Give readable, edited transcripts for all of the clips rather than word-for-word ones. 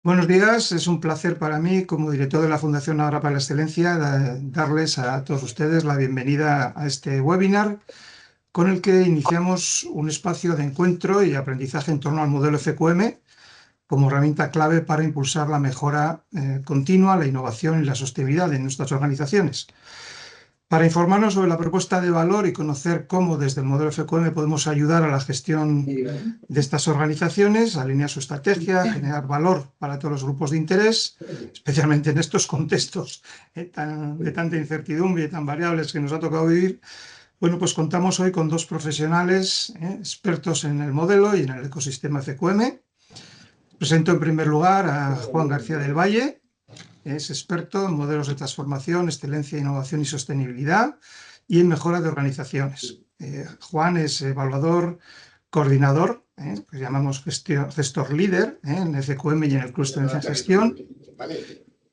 Buenos días, es un placer para mí, como director de la Fundación Ahora para la Excelencia, darles a todos ustedes la bienvenida a este webinar con el que iniciamos un espacio de encuentro y aprendizaje en torno al modelo FQM como herramienta clave para impulsar la mejora continua, la innovación y la sostenibilidad en nuestras organizaciones. Para informarnos sobre la propuesta de valor y conocer cómo desde el modelo FQM podemos ayudar a la gestión de estas organizaciones, alinear su estrategia, generar valor para todos los grupos de interés, especialmente en estos contextos de tanta incertidumbre y tan variables que nos ha tocado vivir. Bueno, pues contamos hoy con dos profesionales expertos en el modelo y en el ecosistema FQM. Presento en primer lugar a Juan García del Valle. Es experto en modelos de transformación, excelencia, innovación y sostenibilidad y en mejora de organizaciones. Juan es evaluador coordinador, que llamamos gestor líder en FQM y en el Cluster de Gestión,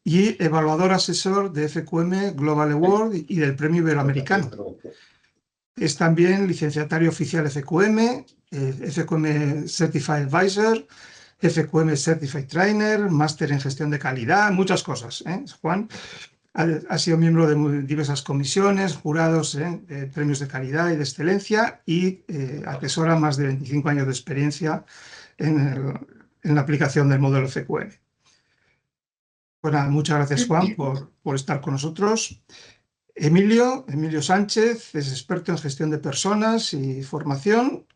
y evaluador asesor de FQM Global Award y del Premio Iberoamericano. Es también licenciatario oficial FQM, FQM Certified Advisor, FQM Certified Trainer, máster en gestión de calidad, muchas cosas. Juan ha sido miembro de diversas comisiones, jurados, premios de calidad y de excelencia y atesora más de 25 años de experiencia en la aplicación del modelo FQM. Bueno, muchas gracias, Juan, por estar con nosotros. Emilio Sánchez es experto en gestión de personas y formación.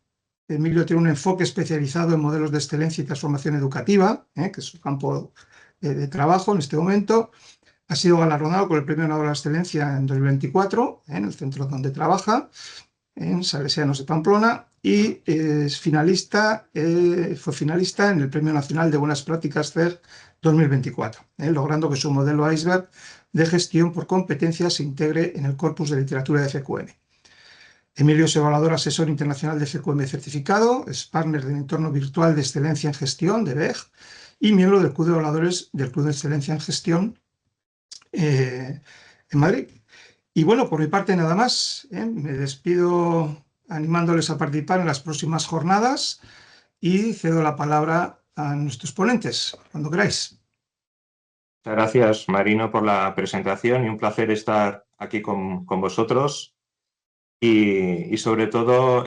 Emilio tiene un enfoque especializado en modelos de excelencia y transformación educativa, que es su campo de trabajo en este momento. Ha sido galardonado con el Premio Nobel de la Excelencia en 2024, en el centro donde trabaja, en Salesianos de Pamplona, y fue finalista en el Premio Nacional de Buenas Prácticas CEG 2024, logrando que su modelo Iceberg de gestión por competencias se integre en el corpus de literatura de FQM. Emilio es evaluador asesor internacional de FQM certificado, es partner del entorno virtual de excelencia en gestión de BEG y miembro del Club de Evaluadores del Club de Excelencia en Gestión en Madrid. Y bueno, por mi parte nada más. Me despido animándoles a participar en las próximas jornadas y cedo la palabra a nuestros ponentes, cuando queráis. Muchas gracias, Marino, por la presentación y un placer estar aquí con vosotros. Y sobre todo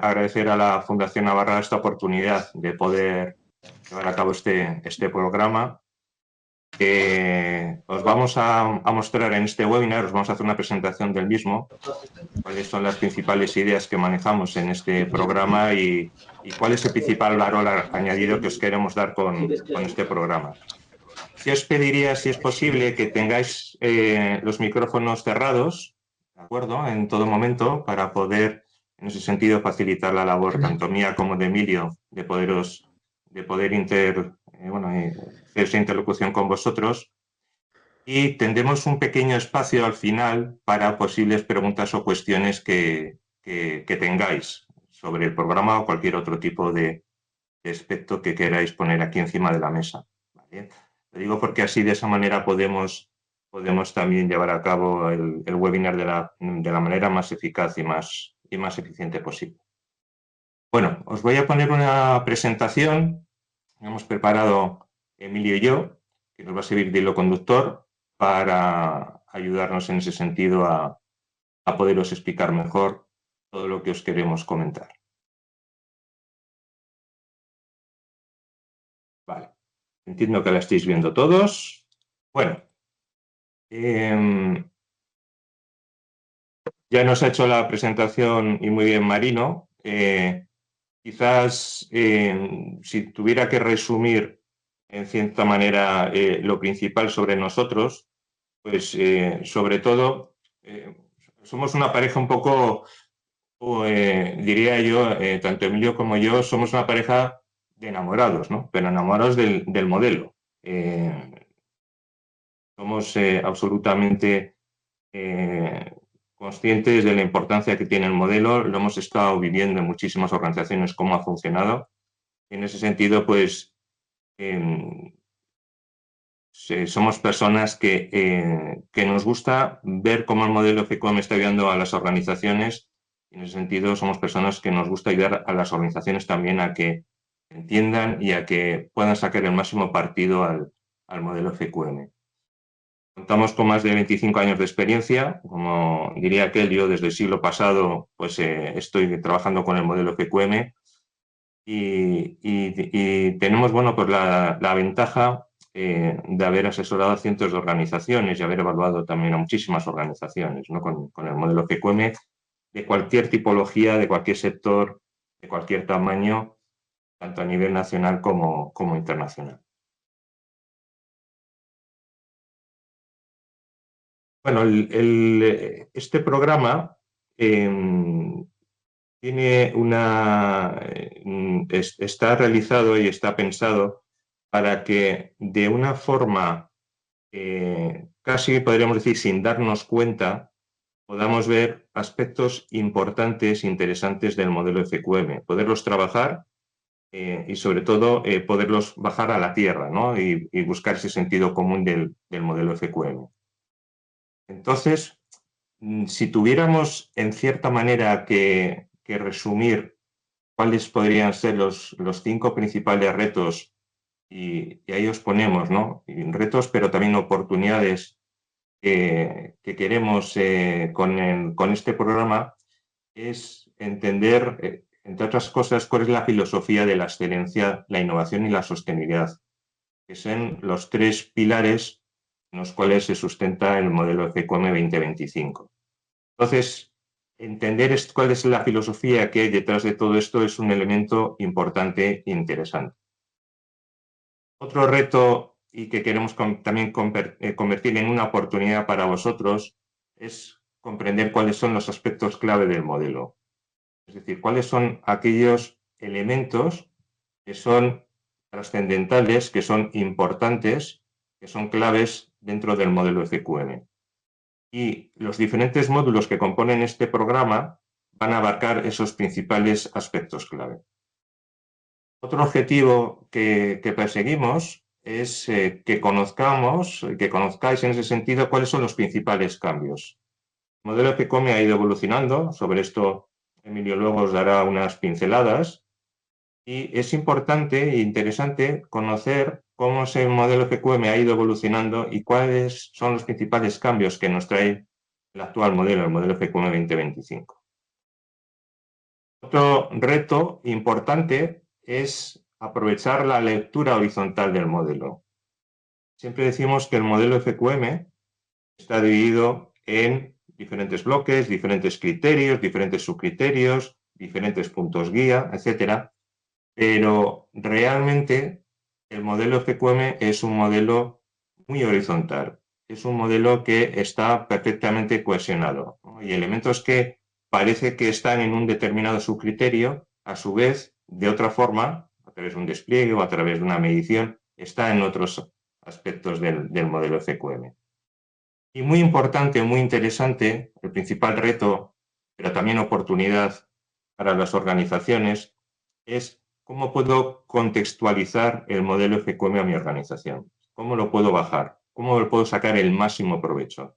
agradecer a la Fundación Navarra esta oportunidad de poder llevar a cabo este programa. Os vamos a mostrar en este webinar, os vamos a hacer una presentación del mismo, cuáles son las principales ideas que manejamos en este programa y cuál es el principal valor añadido que os queremos dar con este programa. Sí os pediría, si es posible, que tengáis los micrófonos cerrados, ¿de acuerdo?, en todo momento, para poder, en ese sentido, facilitar la labor tanto mía como de Emilio, de poder hacer esa interlocución con vosotros. Y tendremos un pequeño espacio al final para posibles preguntas o cuestiones que tengáis sobre el programa o cualquier otro tipo de aspecto que queráis poner aquí encima de la mesa, ¿vale? Lo digo porque así, de esa manera, podemos también llevar a cabo el webinar de la manera más eficaz y más eficiente posible. Bueno, os voy a poner una presentación que hemos preparado Emilio y yo, que nos va a servir de hilo conductor para ayudarnos en ese sentido a poderos explicar mejor todo lo que os queremos comentar. Vale. Entiendo que la estáis viendo todos. Bueno, ya nos ha hecho la presentación y muy bien Marino. Quizás si tuviera que resumir en cierta manera lo principal sobre nosotros, pues sobre todo somos una pareja un poco, diría yo, tanto Emilio como yo, somos una pareja de enamorados, ¿no? Pero enamorados del modelo. Somos absolutamente conscientes de la importancia que tiene el modelo, lo hemos estado viviendo en muchísimas organizaciones cómo ha funcionado. En ese sentido, pues somos personas que nos gusta ver cómo el modelo FQM está ayudando a las organizaciones. En ese sentido, somos personas que nos gusta ayudar a las organizaciones también a que entiendan y a que puedan sacar el máximo partido al modelo FQM. Contamos con más de 25 años de experiencia. Como diría aquel, yo desde el siglo pasado pues, estoy trabajando con el modelo FQM y tenemos bueno, pues la ventaja de haber asesorado a cientos de organizaciones y haber evaluado también a muchísimas organizaciones, ¿no? con el modelo FQM de cualquier tipología, de cualquier sector, de cualquier tamaño, tanto a nivel nacional como internacional. Bueno, este programa tiene está realizado y está pensado para que de una forma casi podríamos decir sin darnos cuenta, podamos ver aspectos importantes, interesantes del modelo FQM, poderlos trabajar y sobre todo poderlos bajar a la tierra, ¿no? y buscar ese sentido común del modelo FQM. Entonces, si tuviéramos en cierta manera que resumir cuáles podrían ser los 5 principales retos, y ahí os ponemos, ¿no? Y retos, pero también oportunidades que queremos con este programa, es entender, entre otras cosas, cuál es la filosofía de la excelencia, la innovación y la sostenibilidad, que son los 3 pilares en los cuales se sustenta el modelo FQM 2025. Entonces, entender cuál es la filosofía que hay detrás de todo esto es un elemento importante e interesante. Otro reto y que queremos también convertir en una oportunidad para vosotros es comprender cuáles son los aspectos clave del modelo. Es decir, cuáles son aquellos elementos que son trascendentales, que son importantes, que son claves dentro del modelo FQM. Y los diferentes módulos que componen este programa van a abarcar esos principales aspectos clave. Otro objetivo que perseguimos es que conozcáis en ese sentido cuáles son los principales cambios. El modelo FQM ha ido evolucionando, sobre esto Emilio luego os dará unas pinceladas, y es importante e interesante conocer cómo ese modelo FQM ha ido evolucionando y cuáles son los principales cambios que nos trae el actual modelo, el modelo FQM 2025. Otro reto importante es aprovechar la lectura horizontal del modelo. Siempre decimos que el modelo FQM está dividido en diferentes bloques, diferentes criterios, diferentes subcriterios, diferentes puntos guía, etcétera. Pero realmente el modelo FQM es un modelo muy horizontal. Es un modelo que está perfectamente cohesionado, ¿no? Y elementos que parece que están en un determinado subcriterio, a su vez, de otra forma, a través de un despliegue o a través de una medición, está en otros aspectos del modelo FQM. Y muy importante, muy interesante, el principal reto, pero también oportunidad para las organizaciones, es cómo puedo contextualizar el modelo FQM a mi organización. ¿Cómo lo puedo bajar? ¿Cómo lo puedo sacar el máximo provecho?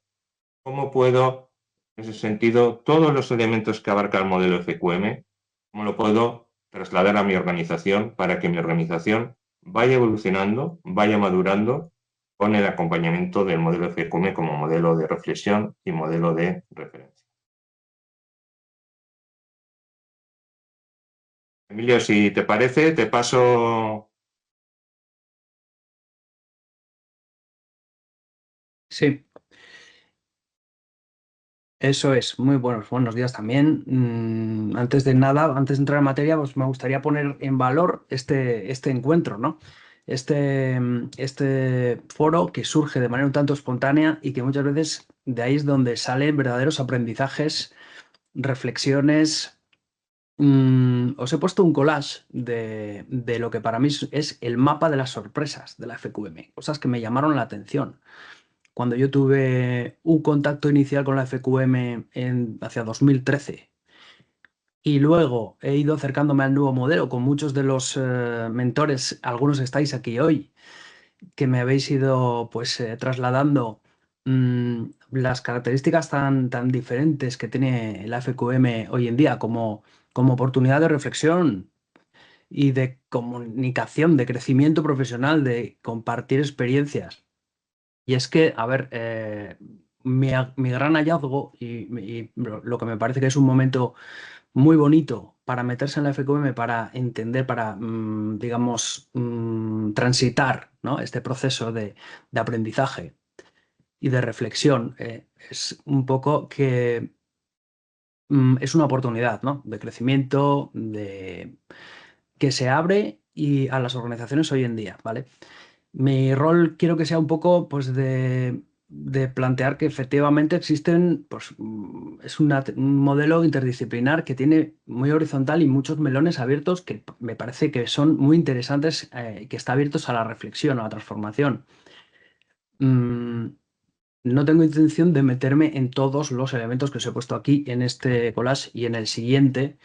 ¿Cómo puedo, en ese sentido, todos los elementos que abarca el modelo FQM, cómo lo puedo trasladar a mi organización para que mi organización vaya evolucionando, vaya madurando con el acompañamiento del modelo FQM como modelo de reflexión y modelo de referencia? Emilio, si te parece, te paso. Sí, eso es. Muy buenos días también. Antes de nada, antes de entrar en materia, pues me gustaría poner en valor este encuentro, ¿no? Este foro que surge de manera un tanto espontánea y que muchas veces de ahí es donde salen verdaderos aprendizajes, reflexiones. Os he puesto un collage de lo que para mí es el mapa de las sorpresas de la FQM, cosas que me llamaron la atención. Cuando yo tuve un contacto inicial con la FQM hacia 2013 y luego he ido acercándome al nuevo modelo con muchos de los mentores, algunos estáis aquí hoy, que me habéis ido pues trasladando las características tan diferentes que tiene la FQM hoy en día como oportunidad de reflexión y de comunicación, de crecimiento profesional, de compartir experiencias. Y es que, a ver, mi gran hallazgo y lo que me parece que es un momento muy bonito para meterse en la FQM, para entender, para, digamos, transitar, ¿no?, este proceso de aprendizaje y de reflexión, es un poco que es una oportunidad, ¿no?, de crecimiento, que se abre y a las organizaciones hoy en día, ¿vale? Mi rol quiero que sea un poco, pues, de plantear que efectivamente existen, pues, es un modelo interdisciplinar que tiene muy horizontal y muchos melones abiertos que me parece que son muy interesantes, que está abiertos a la reflexión, a la transformación. Mm, no tengo intención de meterme en todos los elementos que os he puesto aquí en este collage y en el siguiente,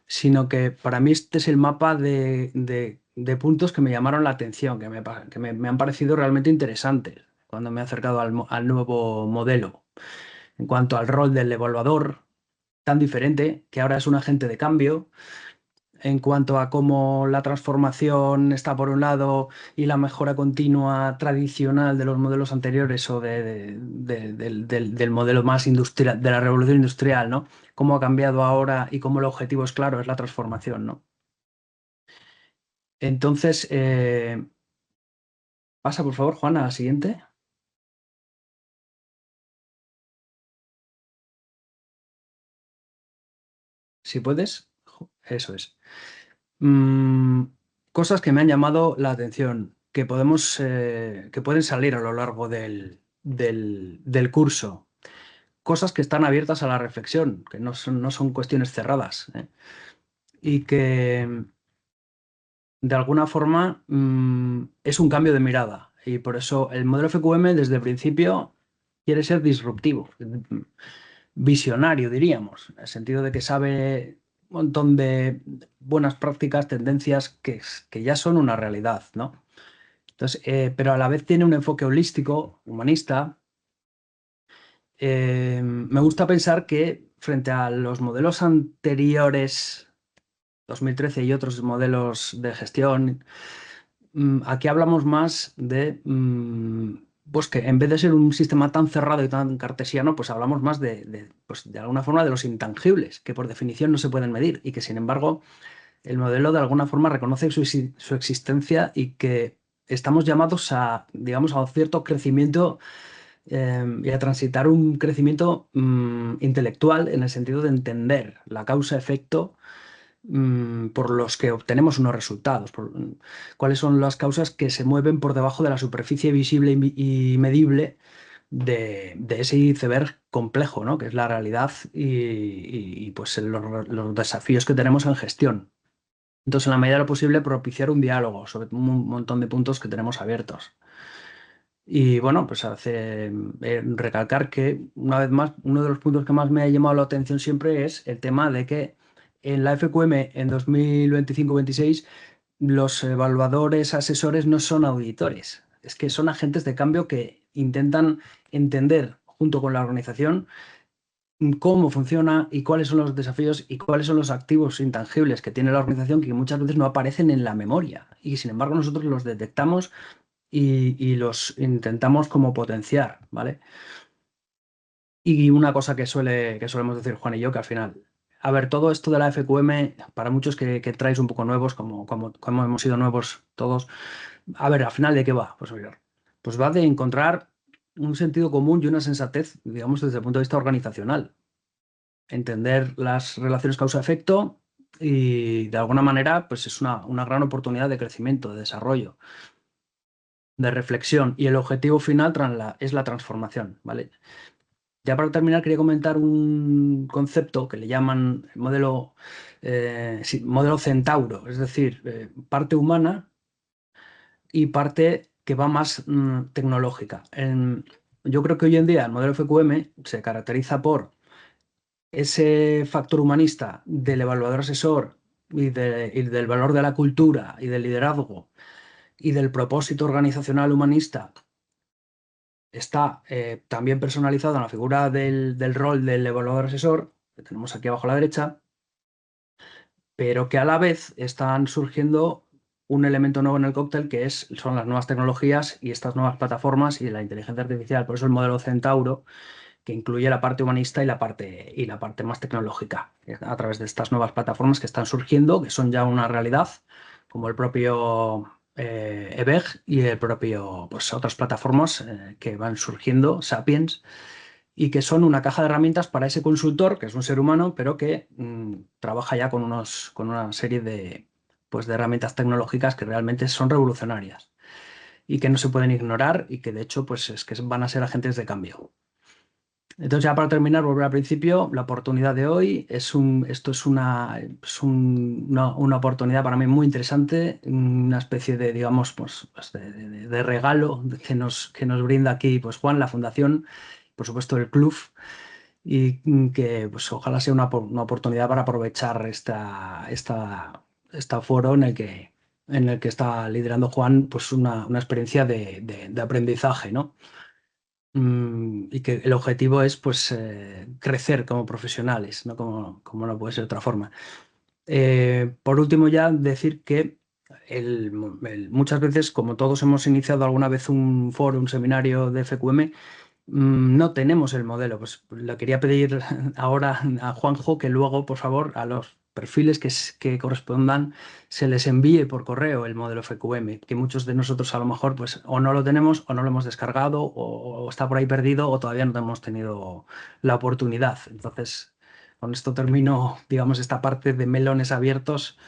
sino que para mí este es el mapa de puntos que me llamaron la atención, que me han parecido realmente interesantes cuando me he acercado al nuevo modelo. En cuanto al rol del evaluador, tan diferente, que ahora es un agente de cambio. En cuanto a cómo la transformación está por un lado y la mejora continua tradicional de los modelos anteriores o del modelo más industrial, de la revolución industrial, ¿no? Cómo ha cambiado ahora y cómo el objetivo es claro, es la transformación, ¿no? Entonces, pasa por favor, Juan, a la siguiente. Si puedes. Eso es. Mm, cosas que me han llamado la atención, que pueden salir a lo largo del curso. Cosas que están abiertas a la reflexión, que no son cuestiones cerradas, ¿eh? Y que de alguna forma es un cambio de mirada. Y por eso el modelo FQM desde el principio quiere ser disruptivo, visionario, diríamos, en el sentido de que sabe un montón de buenas prácticas, tendencias que ya son una realidad, ¿no? Entonces, pero a la vez tiene un enfoque holístico, humanista. Me gusta pensar que frente a los modelos anteriores, 2013 y otros modelos de gestión, aquí hablamos más de, pues que en vez de ser un sistema tan cerrado y tan cartesiano, pues hablamos más pues de alguna forma de los intangibles, que por definición no se pueden medir y que sin embargo el modelo de alguna forma reconoce su existencia y que estamos llamados a, digamos, a un cierto crecimiento, y a transitar un crecimiento intelectual en el sentido de entender la causa-efecto por los que obtenemos unos resultados, cuáles son las causas que se mueven por debajo de la superficie visible y medible de ese iceberg complejo, ¿no?, que es la realidad pues los desafíos que tenemos en gestión. Entonces, en la medida de lo posible, propiciar un diálogo sobre un montón de puntos que tenemos abiertos. Y bueno, pues hace recalcar que, una vez más, uno de los puntos que más me ha llamado la atención siempre es el tema de que en la FQM en 2025-26 los evaluadores asesores no son auditores, es que son agentes de cambio que intentan entender junto con la organización cómo funciona y cuáles son los desafíos y cuáles son los activos intangibles que tiene la organización que muchas veces no aparecen en la memoria y sin embargo nosotros los detectamos y los intentamos como potenciar, ¿vale? Y una cosa que solemos decir Juan y yo, que al final, a ver, todo esto de la FQM, para muchos que traéis un poco nuevos, como hemos sido nuevos todos, a ver, al final, ¿de qué va? Pues, oye, pues va de encontrar un sentido común y una sensatez, digamos, desde el punto de vista organizacional. Entender las relaciones causa-efecto y, de alguna manera, pues es una gran oportunidad de crecimiento, de desarrollo, de reflexión. Y el objetivo final es la transformación, ¿vale? Ya para terminar, quería comentar un concepto que le llaman modelo, sí, modelo centauro, es decir, parte humana y parte que va más tecnológica. Yo creo que hoy en día el modelo FQM se caracteriza por ese factor humanista del evaluador asesor y del valor de la cultura y del liderazgo y del propósito organizacional humanista. Está también personalizado en la figura del rol del evaluador asesor, que tenemos aquí abajo a la derecha, pero que a la vez están surgiendo un elemento nuevo en el cóctel son las nuevas tecnologías y estas nuevas plataformas y la inteligencia artificial. Por eso el modelo Centauro, que incluye la parte humanista y la parte más tecnológica, a través de estas nuevas plataformas que están surgiendo, que son ya una realidad, como el propio EBEG y el propio, pues otras plataformas que van surgiendo, Sapiens, y que son una caja de herramientas para ese consultor, que es un ser humano, pero que trabaja ya con una serie pues, de herramientas tecnológicas que realmente son revolucionarias y que no se pueden ignorar y que de hecho pues, es que van a ser agentes de cambio. Entonces, ya para terminar, volver al principio, la oportunidad de hoy esto es una oportunidad para mí muy interesante, una especie de, digamos, pues de regalo que nos brinda aquí pues, Juan, la Fundación, por supuesto el club, y que pues, ojalá sea una oportunidad para aprovechar este foro en el que está liderando Juan pues, una experiencia de aprendizaje, ¿no? Y que el objetivo es pues crecer como profesionales, ¿no? Como no puede ser de otra forma. Por último, ya decir que muchas veces, como todos hemos iniciado alguna vez un foro, un seminario de FQM, no tenemos el modelo. Pues le quería pedir ahora a Juanjo que luego, por favor, a los perfiles que correspondan, se les envíe por correo el modelo FQM, que muchos de nosotros a lo mejor pues o no lo tenemos o no lo hemos descargado o está por ahí perdido o todavía no hemos tenido la oportunidad. Entonces, con esto termino, digamos, esta parte de melones abiertos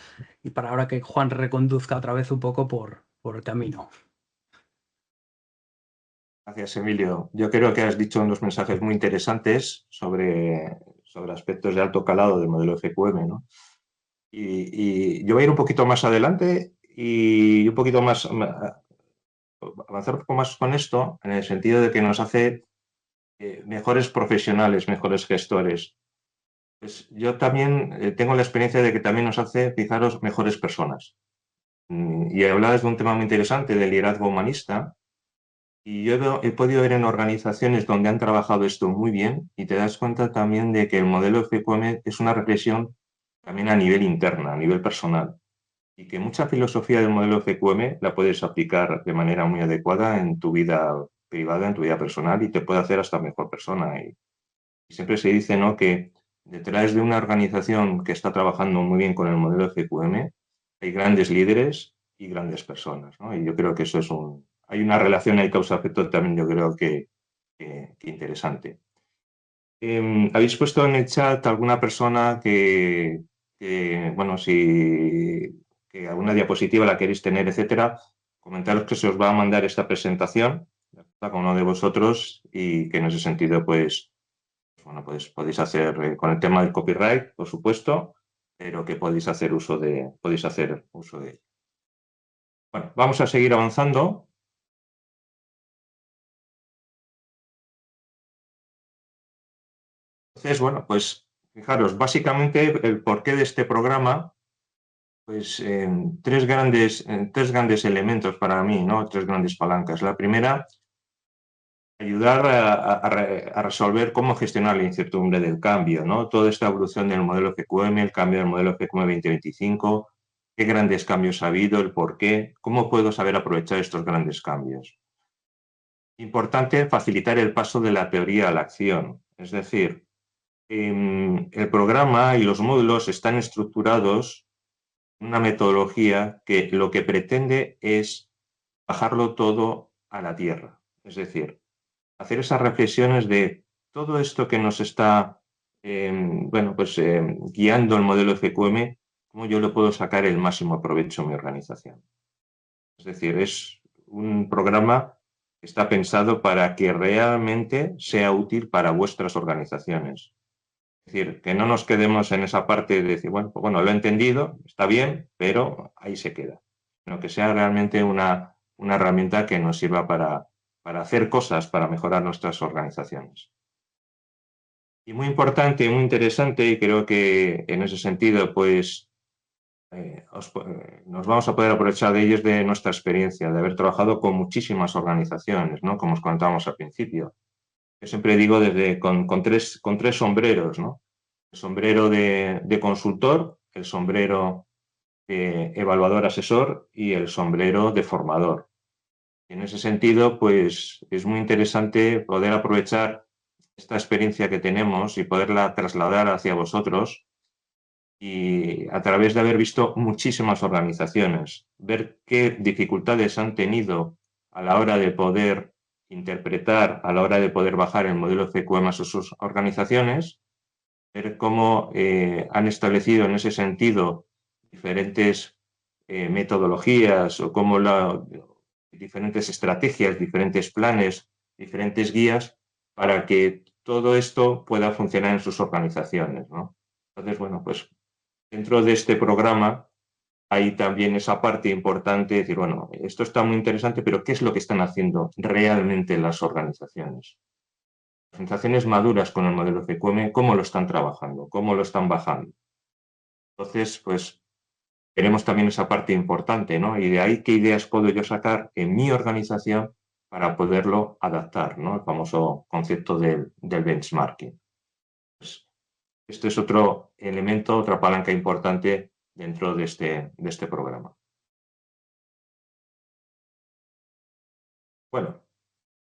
y para ahora que Juan reconduzca otra vez un poco por el camino. Gracias, Emilio. Yo creo que has dicho unos mensajes muy interesantes sobre aspectos de alto calado del modelo FQM, ¿no? Y yo voy a ir un poquito más adelante y un poquito más, avanzar un poco más con esto, en el sentido de que nos hace mejores profesionales, mejores gestores. Pues yo también tengo la experiencia de que también nos hace, fijaros, mejores personas. Y hablabas de un tema muy interesante, del liderazgo humanista. Y yo he podido ver en organizaciones donde han trabajado esto muy bien y te das cuenta también de que el modelo FQM es una reflexión también a nivel interno, a nivel personal. Y que mucha filosofía del modelo FQM la puedes aplicar de manera muy adecuada en tu vida privada, en tu vida personal y te puede hacer hasta mejor persona. Y siempre se dice, ¿no?, que detrás de una organización que está trabajando muy bien con el modelo FQM hay grandes líderes y grandes personas, ¿no? Y yo creo que eso hay una relación ahí causa-efecto también, yo creo que interesante. Habéis puesto en el chat alguna persona bueno, que alguna diapositiva la queréis tener, etcétera. Comentaros que se os va a mandar esta presentación con uno de vosotros y que en ese sentido, pues, bueno, pues podéis hacer con el tema del copyright, por supuesto, pero que podéis hacer uso de ello. Bueno, vamos a seguir avanzando. Entonces, bueno, pues fijaros, básicamente el porqué de este programa, pues tres grandes elementos para mí, ¿no? Tres grandes palancas. La primera, ayudar a resolver cómo gestionar la incertidumbre del cambio, ¿no? Toda esta evolución del modelo FQM, el cambio del modelo FQM 2025, qué grandes cambios ha habido, el por qué, cómo puedo saber aprovechar estos grandes cambios. Importante facilitar el paso de la teoría a la acción, es decir, el programa y los módulos están estructurados en una metodología que lo que pretende es bajarlo todo a la tierra, es decir, hacer esas reflexiones de todo esto que nos está guiando el modelo FQM, cómo yo le puedo sacar el máximo provecho a mi organización. Es decir, es un programa que está pensado para que realmente sea útil para vuestras organizaciones. Es decir, que no nos quedemos en esa parte de decir, bueno, pues bueno, lo he entendido, está bien, pero ahí se queda. Sino que sea realmente una herramienta que nos sirva para hacer cosas, para mejorar nuestras organizaciones. Y muy importante, muy interesante, y creo que en ese sentido, pues, nos vamos a poder aprovechar de ellos, de nuestra experiencia, de haber trabajado con muchísimas organizaciones, ¿no? Como os contábamos al principio. Yo siempre digo con tres sombreros, ¿no? El sombrero de consultor, el sombrero de evaluador asesor y el sombrero de formador. En ese sentido, pues es muy interesante poder aprovechar esta experiencia que tenemos y poderla trasladar hacia vosotros, y a través de haber visto muchísimas organizaciones, ver qué dificultades han tenido a la hora de poder interpretar, a la hora de poder bajar el modelo FQM a sus organizaciones, ver cómo han establecido en ese sentido diferentes metodologías o cómo diferentes estrategias, diferentes planes, diferentes guías para que todo esto pueda funcionar en sus organizaciones, ¿no? Entonces, bueno, pues dentro de este programa hay también esa parte importante de decir, bueno, esto está muy interesante, pero ¿qué es lo que están haciendo realmente las organizaciones? Las organizaciones maduras con el modelo FQM, ¿cómo lo están trabajando? ¿Cómo lo están bajando? Entonces, pues tenemos también esa parte importante, ¿no? Y de ahí, ¿qué ideas puedo yo sacar en mi organización para poderlo adaptar, ¿no? El famoso concepto del benchmarking. Pues, este es otro elemento, otra palanca importante dentro de este programa. Bueno,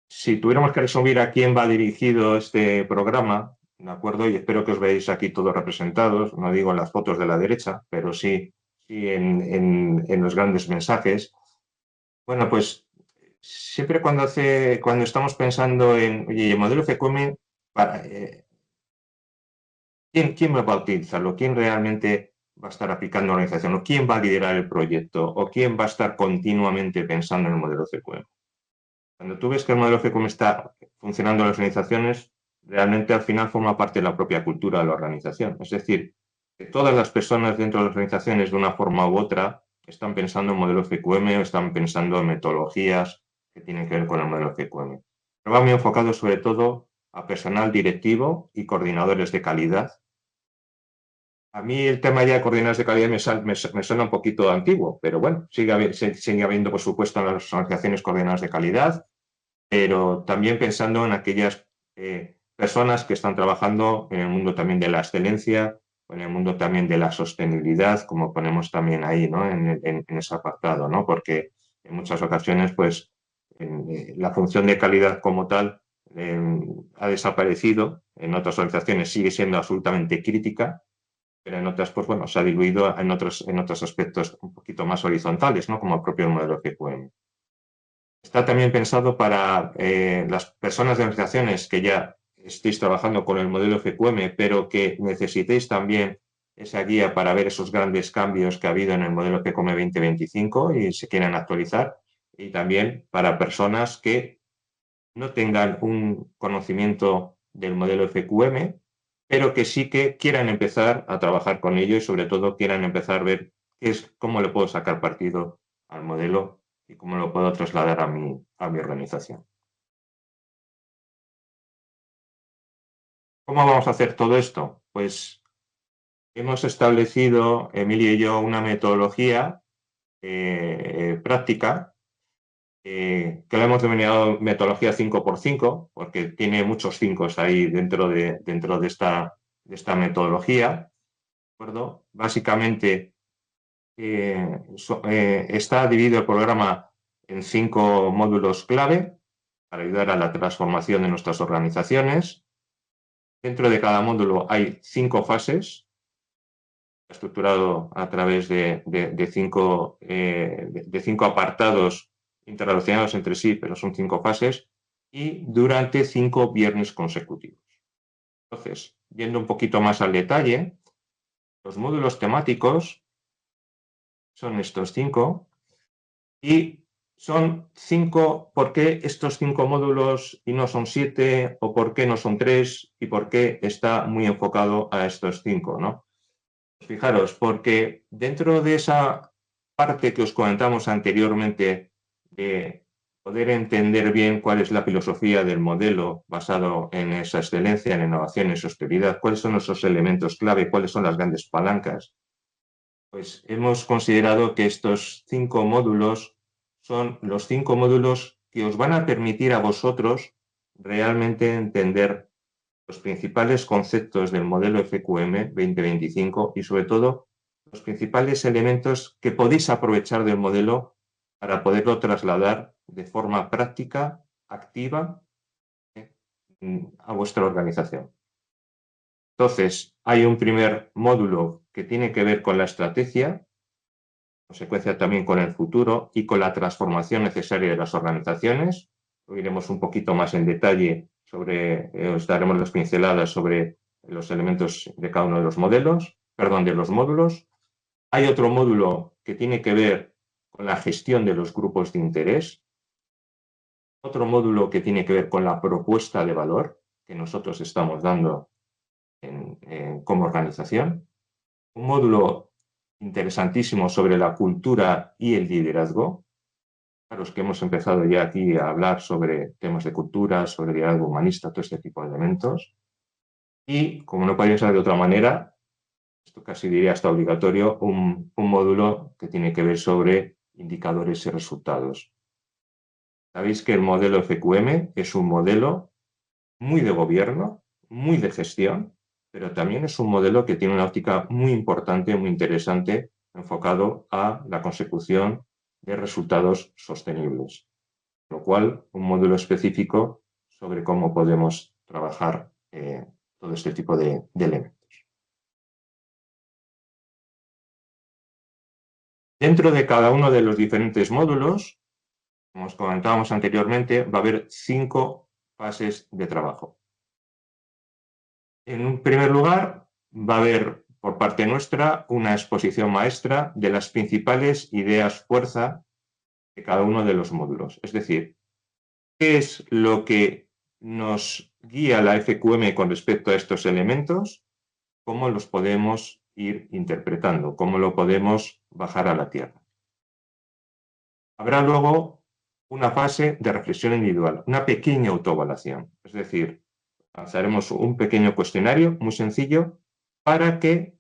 si tuviéramos que resumir a quién va dirigido este programa, ¿de acuerdo? Y espero que os veáis aquí todos representados, no digo en las fotos de la derecha, pero sí en los grandes mensajes. Bueno, pues siempre cuando estamos pensando en, oye, el modelo FQM, ¿quién va a utilizarlo? ¿Quién realmente va a estar aplicando la organización? ¿O quién va a liderar el proyecto? ¿O quién va a estar continuamente pensando en el modelo FQM? Cuando tú ves que el modelo FQM está funcionando en las organizaciones, realmente al final forma parte de la propia cultura de la organización. Es decir, que todas las personas dentro de las organizaciones, de una forma u otra, están pensando en modelo FQM o están pensando en metodologías que tienen que ver con el modelo FQM. Pero va muy enfocado sobre todo a personal directivo y coordinadores de calidad. A mí el tema ya de coordinadores de calidad me suena un poquito antiguo, pero bueno, sigue habiendo, por supuesto, en las organizaciones coordinadores de calidad, pero también pensando en aquellas personas que están trabajando en el mundo también de la excelencia, o en el mundo también de la sostenibilidad, como ponemos también ahí, ¿no? en ese apartado, ¿no? Porque en muchas ocasiones, pues, la función de calidad como tal ha desaparecido, en otras organizaciones sigue siendo absolutamente crítica, pero en otras, pues bueno, se ha diluido en otros aspectos un poquito más horizontales, ¿no? Como el propio modelo FQM. Está también pensado para las personas de organizaciones que ya estéis trabajando con el modelo FQM, pero que necesitéis también esa guía para ver esos grandes cambios que ha habido en el modelo FQM 2025 y se quieran actualizar. Y también para personas que no tengan un conocimiento del modelo FQM, pero que sí que quieran empezar a trabajar con ello y sobre todo quieran empezar a ver cómo le puedo sacar partido al modelo y cómo lo puedo trasladar a mi organización. ¿Cómo vamos a hacer todo esto? Pues hemos establecido, Emilia y yo, una metodología práctica que la hemos denominado metodología 5x5, porque tiene muchos 5 ahí dentro de esta metodología, ¿de acuerdo? Básicamente está dividido el programa en 5 módulos clave para ayudar a la transformación de nuestras organizaciones. Dentro de cada módulo hay 5 fases, estructurado a través de 5 apartados interrelacionados entre sí, pero son 5 fases, y durante 5 viernes consecutivos. Entonces, yendo un poquito más al detalle, los módulos temáticos son estos 5, y son 5, ¿por qué estos 5 módulos y no son 7? ¿O por qué no son 3? ¿Y por qué está muy enfocado a estos 5, ¿no? Fijaros, porque dentro de esa parte que os comentamos anteriormente de poder entender bien cuál es la filosofía del modelo basado en esa excelencia, en innovación, en sostenibilidad, cuáles son esos elementos clave, cuáles son las grandes palancas, pues hemos considerado que estos 5 módulos son los 5 módulos que os van a permitir a vosotros realmente entender los principales conceptos del modelo FQM 2025 y sobre todo los principales elementos que podéis aprovechar del modelo para poderlo trasladar de forma práctica, activa, a vuestra organización. Entonces, hay un primer módulo que tiene que ver con la estrategia, consecuencia también con el futuro y con la transformación necesaria de las organizaciones. Lo iremos un poquito más en detalle sobre, os daremos las pinceladas sobre los elementos de cada uno de los modelos, perdón, de los módulos. Hay otro módulo que tiene que ver con la gestión de los grupos de interés. Otro módulo que tiene que ver con la propuesta de valor que nosotros estamos dando como organización. Un módulo interesantísimo sobre la cultura y el liderazgo. Para los que hemos empezado ya aquí a hablar sobre temas de cultura, sobre liderazgo humanista, todo este tipo de elementos. Y, como no podría ser de otra manera, esto casi diría hasta obligatorio, un módulo que tiene que ver sobre indicadores y resultados. Sabéis que el modelo FQM es un modelo muy de gobierno, muy de gestión, pero también es un modelo que tiene una óptica muy importante, muy interesante, enfocado a la consecución de resultados sostenibles. Con lo cual, un módulo específico sobre cómo podemos trabajar todo este tipo de elementos. Dentro de cada uno de los diferentes módulos, como os comentábamos anteriormente, va a haber 5 fases de trabajo. En un primer lugar, va a haber por parte nuestra una exposición maestra de las principales ideas fuerza de cada uno de los módulos. Es decir, ¿qué es lo que nos guía la FQM con respecto a estos elementos? ¿Cómo los podemos ir interpretando? ¿Cómo lo podemos bajar a la tierra? Habrá luego una fase de reflexión individual, una pequeña autoevaluación. Es decir, lanzaremos un pequeño cuestionario muy sencillo para que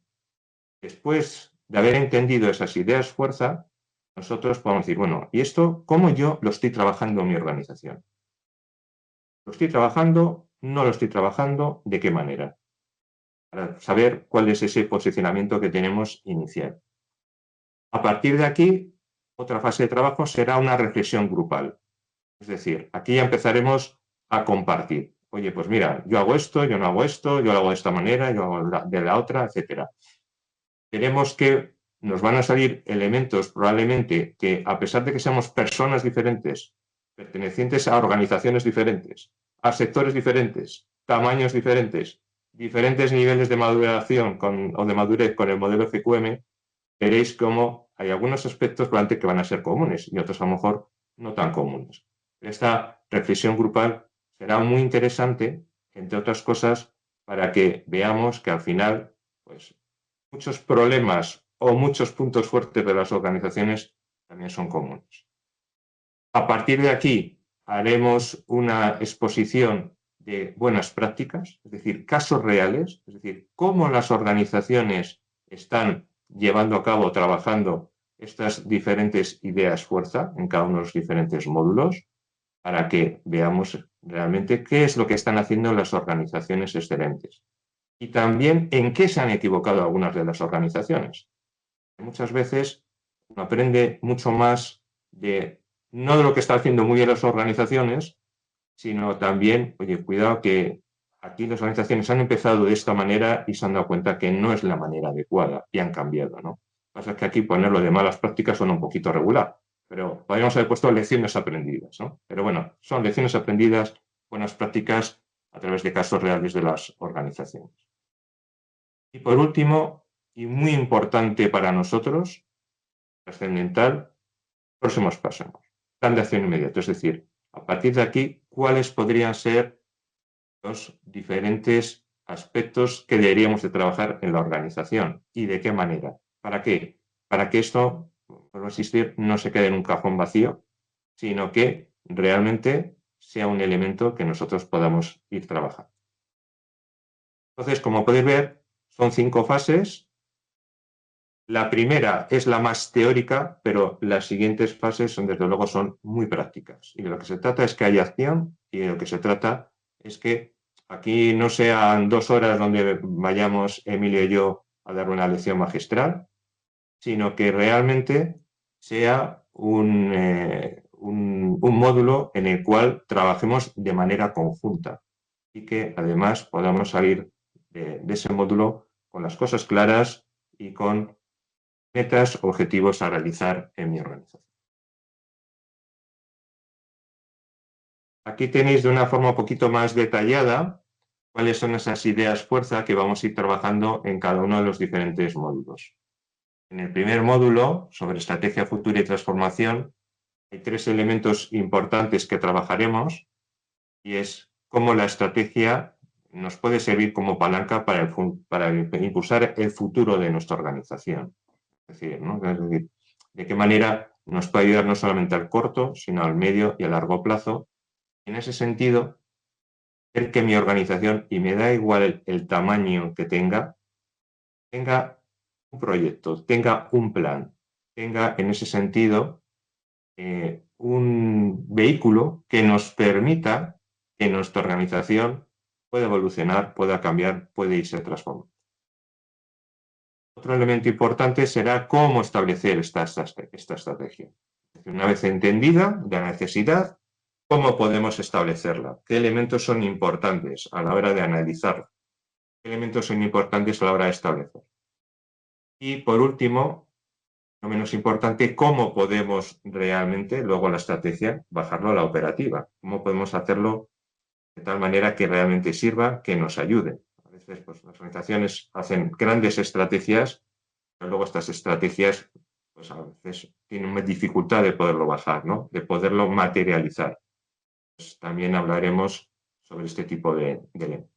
después de haber entendido esas ideas fuerza, nosotros podamos decir, bueno, ¿y esto cómo yo lo estoy trabajando en mi organización? ¿Lo estoy trabajando? ¿No lo estoy trabajando? ¿De qué manera? Para saber cuál es ese posicionamiento que tenemos inicial. A partir de aquí, otra fase de trabajo será una reflexión grupal. Es decir, aquí ya empezaremos a compartir. Oye, pues mira, yo hago esto, yo no hago esto, yo lo hago de esta manera, yo hago de la otra, etc. Queremos que nos van a salir elementos probablemente que, a pesar de que seamos personas diferentes, pertenecientes a organizaciones diferentes, a sectores diferentes, tamaños diferentes, diferentes niveles de maduración o de madurez con el modelo FQM, veréis cómo hay algunos aspectos probablemente que van a ser comunes y otros a lo mejor no tan comunes. Esta reflexión grupal será muy interesante, entre otras cosas, para que veamos que al final, pues, muchos problemas o muchos puntos fuertes de las organizaciones también son comunes. A partir de aquí haremos una exposición de buenas prácticas, es decir, casos reales, es decir, cómo las organizaciones están llevando a cabo, trabajando estas diferentes ideas fuerza en cada uno de los diferentes módulos, para que veamos realmente qué es lo que están haciendo las organizaciones excelentes. Y también en qué se han equivocado algunas de las organizaciones. Muchas veces uno aprende mucho más no de lo que están haciendo muy bien las organizaciones, sino también, oye, cuidado que aquí las organizaciones han empezado de esta manera y se han dado cuenta que no es la manera adecuada y han cambiado, ¿no? Lo que pasa es que aquí ponerlo de malas prácticas suena un poquito regular, pero podríamos haber puesto lecciones aprendidas, ¿no? Pero bueno, son lecciones aprendidas, buenas prácticas a través de casos reales de las organizaciones. Y por último, y muy importante para nosotros, trascendental, próximos pasos. Plan de acción inmediato, es decir, a partir de aquí, ¿cuáles podrían ser los diferentes aspectos que deberíamos de trabajar en la organización y de qué manera? ¿Para qué? Para que esto, por insistir, no se quede en un cajón vacío, sino que realmente sea un elemento que nosotros podamos ir trabajando. Entonces, como podéis ver, son 5 fases. La primera es la más teórica, pero las siguientes fases desde luego son muy prácticas. Y de lo que se trata es que haya acción y de lo que se trata es que aquí no sean 2 horas donde vayamos Emilio y yo a dar una lección magistral, sino que realmente sea un módulo en el cual trabajemos de manera conjunta y que además podamos salir de ese módulo con las cosas claras y con metas, objetivos a realizar en mi organización. Aquí tenéis de una forma un poquito más detallada cuáles son esas ideas fuerza que vamos a ir trabajando en cada uno de los diferentes módulos. En el primer módulo, sobre estrategia, futuro y transformación, hay 3 elementos importantes que trabajaremos y es cómo la estrategia nos puede servir como palanca para impulsar el futuro de nuestra organización. Es decir, de qué manera nos puede ayudar no solamente al corto, sino al medio y a largo plazo. En ese sentido, hacer que mi organización, y me da igual el tamaño que tenga un proyecto, tenga un plan, tenga en ese sentido un vehículo que nos permita que nuestra organización pueda evolucionar, pueda cambiar, puede irse transformando. Otro elemento importante será cómo establecer esta estrategia. Una vez entendida la necesidad, ¿cómo podemos establecerla? ¿Qué elementos son importantes a la hora de analizarla? ¿Qué elementos son importantes a la hora de establecer? Y por último, no menos importante, ¿cómo podemos realmente luego la estrategia bajarlo a la operativa? ¿Cómo podemos hacerlo de tal manera que realmente sirva, que nos ayude? A veces pues, las organizaciones hacen grandes estrategias, pero luego estas estrategias pues, a veces tienen una dificultad de poderlo bajar, ¿no? De poderlo materializar. Pues, también hablaremos sobre este tipo de elementos.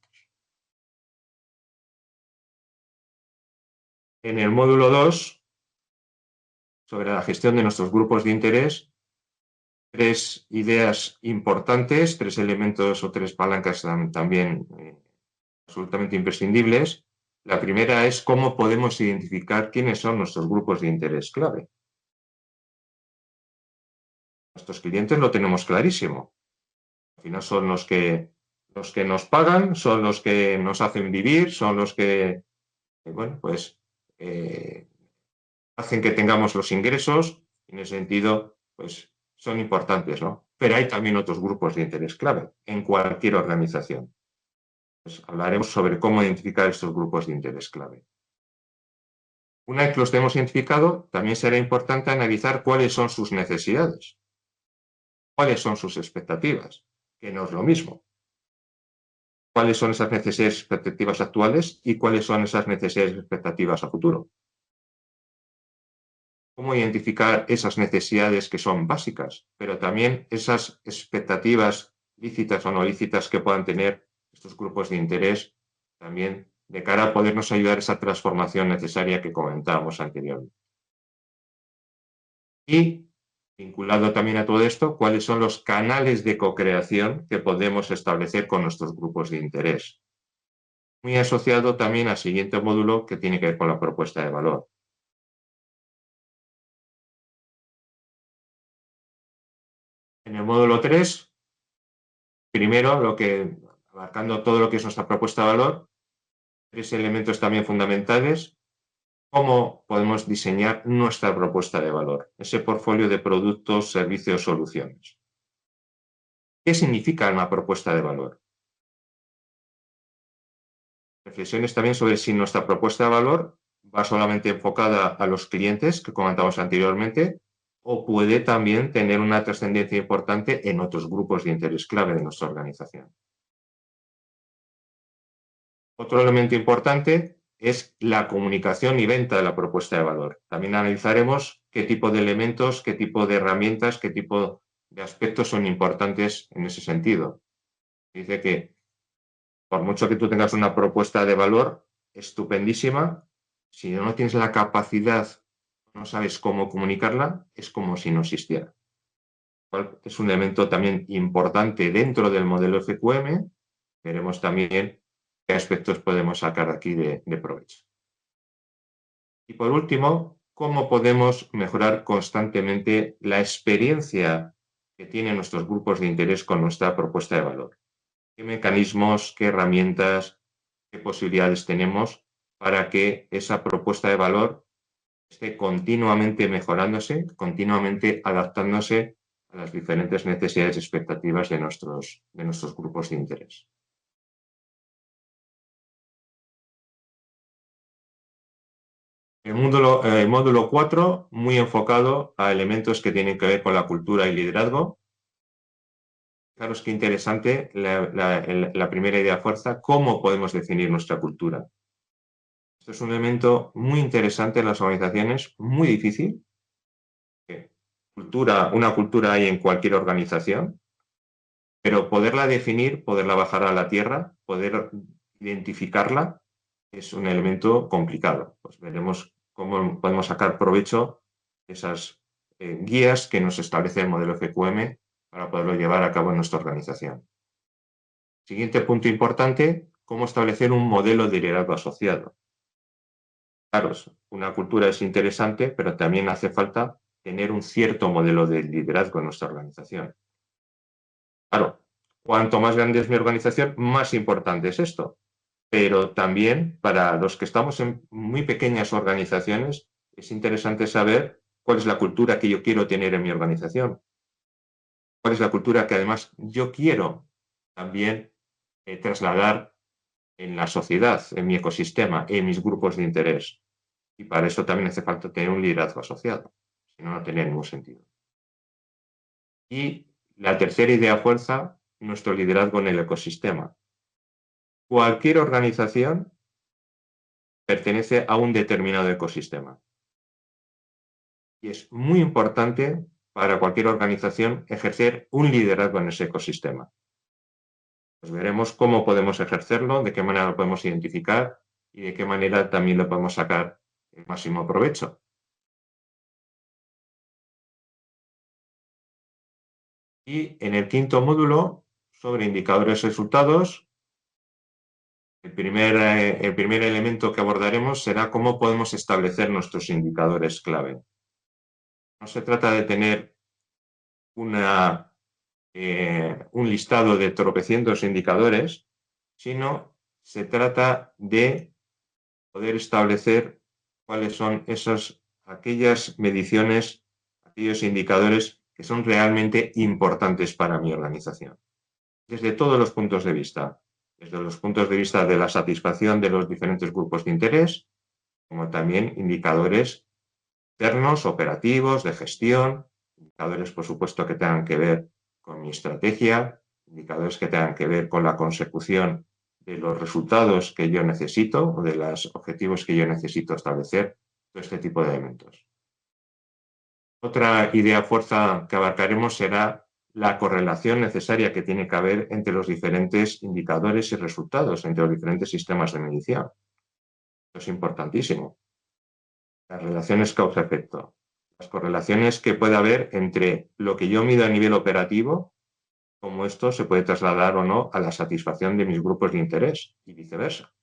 En el módulo 2, sobre la gestión de nuestros grupos de interés, 3 ideas importantes, 3 elementos o 3 palancas también absolutamente imprescindibles. La primera es cómo podemos identificar quiénes son nuestros grupos de interés clave. Nuestros clientes lo tenemos clarísimo. Al final son los que nos pagan, son los que nos hacen vivir, son los que, bueno, pues hacen que tengamos los ingresos. En ese sentido, pues son importantes, ¿no? Pero hay también otros grupos de interés clave en cualquier organización. Pues hablaremos sobre cómo identificar estos grupos de interés clave. Una vez que los tenemos identificado, también será importante analizar cuáles son sus necesidades, cuáles son sus expectativas, que no es lo mismo. Cuáles son esas necesidades y expectativas actuales y cuáles son esas necesidades y expectativas a futuro. Cómo identificar esas necesidades que son básicas, pero también esas expectativas lícitas o no lícitas que puedan tener estos grupos de interés también de cara a podernos ayudar a esa transformación necesaria que comentábamos anteriormente. Y, vinculado también a todo esto, cuáles son los canales de co-creación que podemos establecer con nuestros grupos de interés. Muy asociado también al siguiente módulo que tiene que ver con la propuesta de valor. En el módulo 3, primero, abarcando todo lo que es nuestra propuesta de valor, 3 elementos también fundamentales. ¿Cómo podemos diseñar nuestra propuesta de valor? Ese portfolio de productos, servicios, soluciones. ¿Qué significa una propuesta de valor? Reflexiones también sobre si nuestra propuesta de valor va solamente enfocada a los clientes que comentamos anteriormente o puede también tener una trascendencia importante en otros grupos de interés clave de nuestra organización. Otro elemento importante es la comunicación y venta de la propuesta de valor. También analizaremos qué tipo de elementos, qué tipo de herramientas, qué tipo de aspectos son importantes en ese sentido. Dice que por mucho que tú tengas una propuesta de valor estupendísima, si no tienes la capacidad, no sabes cómo comunicarla, es como si no existiera. Es un elemento también importante dentro del modelo FQM. Veremos también qué aspectos podemos sacar aquí de provecho. Y por último, cómo podemos mejorar constantemente la experiencia que tienen nuestros grupos de interés con nuestra propuesta de valor. ¿Qué mecanismos, qué herramientas, qué posibilidades tenemos para que esa propuesta de valor esté continuamente mejorándose, continuamente adaptándose a las diferentes necesidades y expectativas de nuestros grupos de interés. El módulo 4, muy enfocado a elementos que tienen que ver con la cultura y liderazgo. Fijaros qué interesante la primera idea fuerza, cómo podemos definir nuestra cultura. Esto es un elemento muy interesante en las organizaciones, muy difícil. Una cultura hay en cualquier organización, pero poderla definir, poderla bajar a la tierra, poder identificarla, es un elemento complicado. Pues veremos cómo podemos sacar provecho de esas guías que nos establece el modelo FQM para poderlo llevar a cabo en nuestra organización. Siguiente punto importante, cómo establecer un modelo de liderazgo asociado. Claro, una cultura es interesante, pero también hace falta tener un cierto modelo de liderazgo en nuestra organización. Claro, cuanto más grande es mi organización, más importante es esto. Pero también para los que estamos en muy pequeñas organizaciones, es interesante saber cuál es la cultura que yo quiero tener en mi organización. Cuál es la cultura que además yo quiero también trasladar en la sociedad, en mi ecosistema, en mis grupos de interés. Y para eso también hace falta tener un liderazgo asociado. Si no, no tiene ningún sentido. Y la tercera idea fuerza, nuestro liderazgo en el ecosistema. Cualquier organización pertenece a un determinado ecosistema. Y es muy importante para cualquier organización ejercer un liderazgo en ese ecosistema. Pues veremos cómo podemos ejercerlo, de qué manera lo podemos identificar y de qué manera también lo podemos sacar el máximo provecho. Y en el quinto módulo, sobre indicadores y resultados, el primer elemento que abordaremos será cómo podemos establecer nuestros indicadores clave. No se trata de tener un listado de tropecientos indicadores, sino se trata de poder establecer cuáles son aquellas mediciones, aquellos indicadores que son realmente importantes para mi organización. Desde todos los puntos de vista, desde los puntos de vista de la satisfacción de los diferentes grupos de interés, como también indicadores internos, operativos, de gestión, indicadores, por supuesto, que tengan que ver con mi estrategia, indicadores que tengan que ver con la consecución de los resultados que yo necesito o de los objetivos que yo necesito establecer, todo este tipo de elementos. Otra idea fuerza que abarcaremos será la correlación necesaria que tiene que haber entre los diferentes indicadores y resultados, entre los diferentes sistemas de medición. Esto es importantísimo. Las relaciones causa-efecto. Las correlaciones que puede haber entre lo que yo mido a nivel operativo, cómo esto se puede trasladar o no a la satisfacción de mis grupos de interés y viceversa.